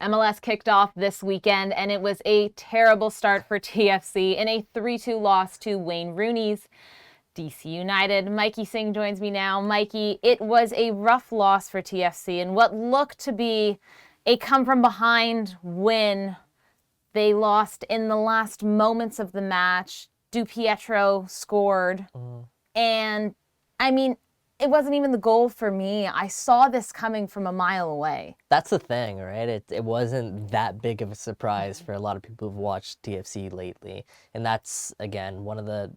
MLS kicked off this weekend, and it was a terrible start for TFC in a 3-2 loss to Wayne Rooney's DC United. Mikey Singh joins me now. Mikey, it was a rough loss for TFC and what looked to be a come-from-behind win. They lost in the last moments of the match. Du Pietro scored. And, I mean, it wasn't even the goal for me. I saw this coming from a mile away. That's the thing, right? It wasn't that big of a surprise for a lot of people who've watched TFC lately. And that's, again, one of the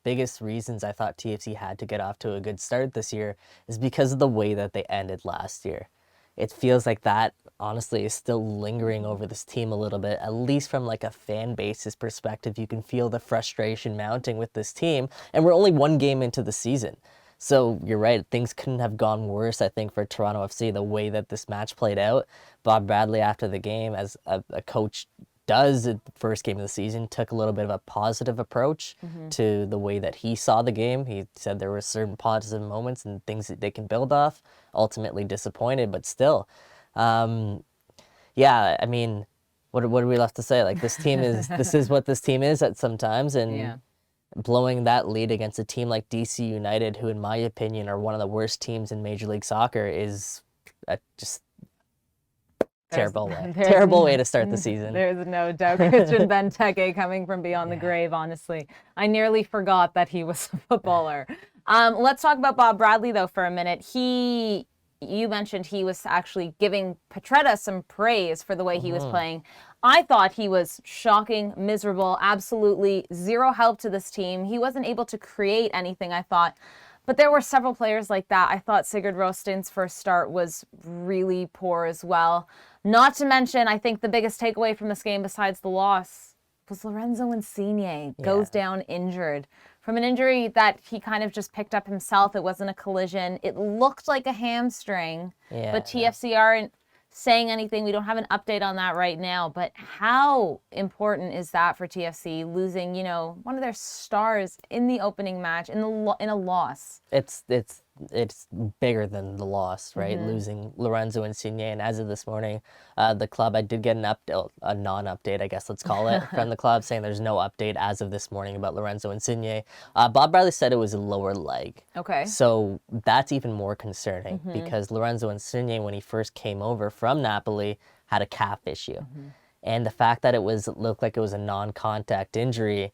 biggest reasons I thought TFC had to get off to a good start this year is because of the way that they ended last year. It feels like that, honestly, is still lingering over this team a little bit, at least from like a fan base's perspective. You can feel the frustration mounting with this team, and we're only one game into the season. So you're right, things couldn't have gone worse, I think, for Toronto FC, the way that this match played out. Bob Bradley, after the game, as a coach does at the first game of the season, took a little bit of a positive approach to the way that he saw the game. He said there were certain positive moments and things that they can build off. Ultimately disappointed, but still. Yeah, I mean, what are we left to say? Like, this is what this team is at sometimes, and blowing that lead against a team like DC United, who in my opinion are one of the worst teams in Major League Soccer, is just terrible way to start the season. There's no doubt. Christian Benteke coming from beyond the grave, honestly. I nearly forgot that he was a footballer. Let's talk about Bob Bradley, though, for a minute. You mentioned he was actually giving Petretta some praise for the way he was playing. I thought he was shocking, miserable, absolutely zero help to this team. He wasn't able to create anything, I thought. But there were several players like that. I thought Sigurd Rostin's first start was really poor as well. Not to mention, I think the biggest takeaway from this game, besides the loss, was Lorenzo Insigne goes down injured. From an injury that he kind of just picked up himself. It wasn't a collision. It looked like a hamstring, but TFC aren't saying anything. We don't have an update on that right now, but how important is that for TFC, losing, one of their stars in the opening match in a loss? It's bigger than the loss, right? Losing Lorenzo Insigne, and as of this morning, the club, I did get a non-update, I guess let's call it, from the club saying there's no update as of this morning about Lorenzo Insigne. Bob Bradley said it was a lower leg. Okay. So that's even more concerning because Lorenzo Insigne, when he first came over from Napoli, had a calf issue. And the fact that it looked like it was a non-contact injury,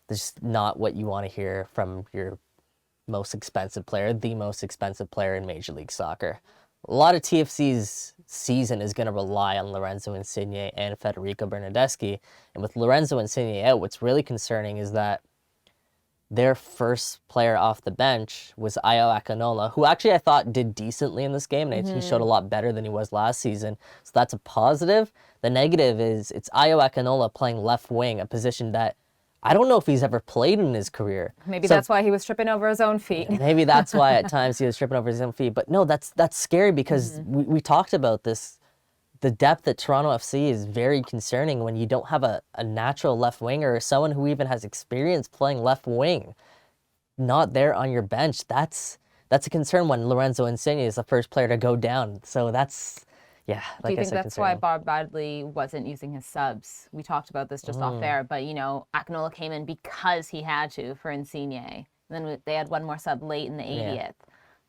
is not what you want to hear from your most expensive player, the most expensive player in Major League Soccer. A lot of TFC's season is going to rely on Lorenzo Insigne and Federico Bernardeschi. And with Lorenzo Insigne out, what's really concerning is that their first player off the bench was Ayo Akinola, who actually I thought did decently in this game, and he showed a lot better than he was last season. So that's a positive. The negative is it's Ayo Akinola playing left wing, a position that I don't know if he's ever played in his career. Maybe that's why he was tripping over his own feet. Maybe that's why at times he was tripping over his own feet. But no, that's scary because we talked about this. The depth at Toronto FC is very concerning when you don't have a natural left winger or someone who even has experience playing left wing not there on your bench. That's a concern when Lorenzo Insigne is the first player to go down. So that's... Yeah, Do you think that's why Bob Bradley wasn't using his subs? We talked about this just off there, but, Akinola came in because he had to for Insigne. And then they had one more sub late in the 80th.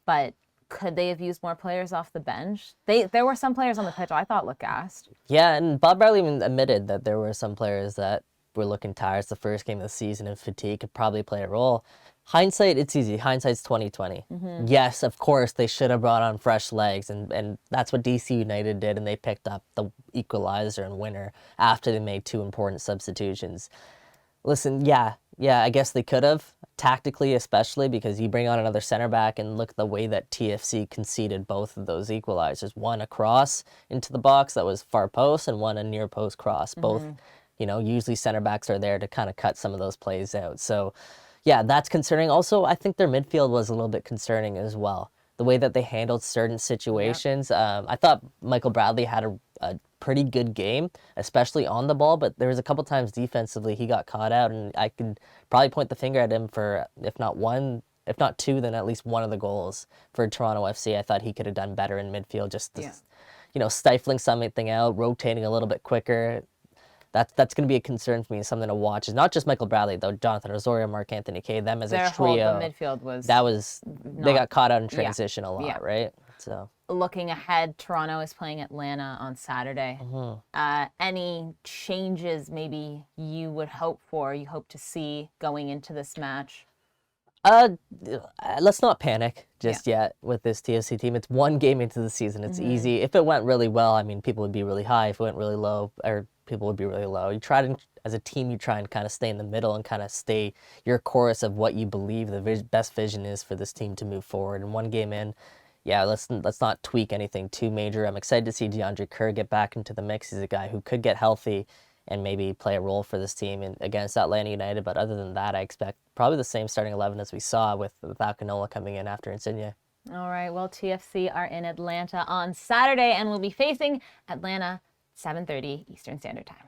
But could they have used more players off the bench? There were some players on the pitch I thought looked gassed. Yeah, and Bob Bradley even admitted that there were some players that were looking tired. It's the first game of the season, and fatigue could probably play a role. Hindsight, it's easy. Hindsight's 20/20. Yes, of course, they should have brought on fresh legs, and that's what DC United did, and they picked up the equalizer and winner after they made two important substitutions. Listen, yeah, I guess they could have, tactically especially, because you bring on another center back, and look at the way that TFC conceded both of those equalizers. One across into the box that was far post, and one a near post cross. Both, usually center backs are there to kind of cut some of those plays out. So... yeah, that's concerning. Also, I think their midfield was a little bit concerning as well. The way that they handled certain situations. I thought Michael Bradley had a pretty good game, especially on the ball, but there was a couple times defensively he got caught out, and I could probably point the finger at him for, if not two, then at least one of the goals for Toronto FC. I thought he could have done better in midfield, just stifling something out, rotating a little bit quicker. That's going to be a concern for me, something to watch. It's not just Michael Bradley, though. Jonathan Osorio, Mark Anthony Kaye, them as Their a whole trio. midfield was They got caught out in transition a lot, yeah. right? So looking ahead, Toronto is playing Atlanta on Saturday. Any changes maybe you would hope to see going into this match? Let's not panic just yet with this TFC team. It's one game into the season. It's easy. If it went really well, I mean, people would be really high. If it went really low, or people would be really low. As a team, you try and kind of stay in the middle and kind of stay your course of what you believe the best vision is for this team to move forward. And one game in, let's not tweak anything too major. I'm excited to see DeAndre Kerr get back into the mix. He's a guy who could get healthy and maybe play a role for this team against Atlanta United. But other than that, I expect probably the same starting 11 as we saw with Canola coming in after Insigne. All right, well, TFC are in Atlanta on Saturday and will be facing Atlanta 7:30 Eastern Standard Time.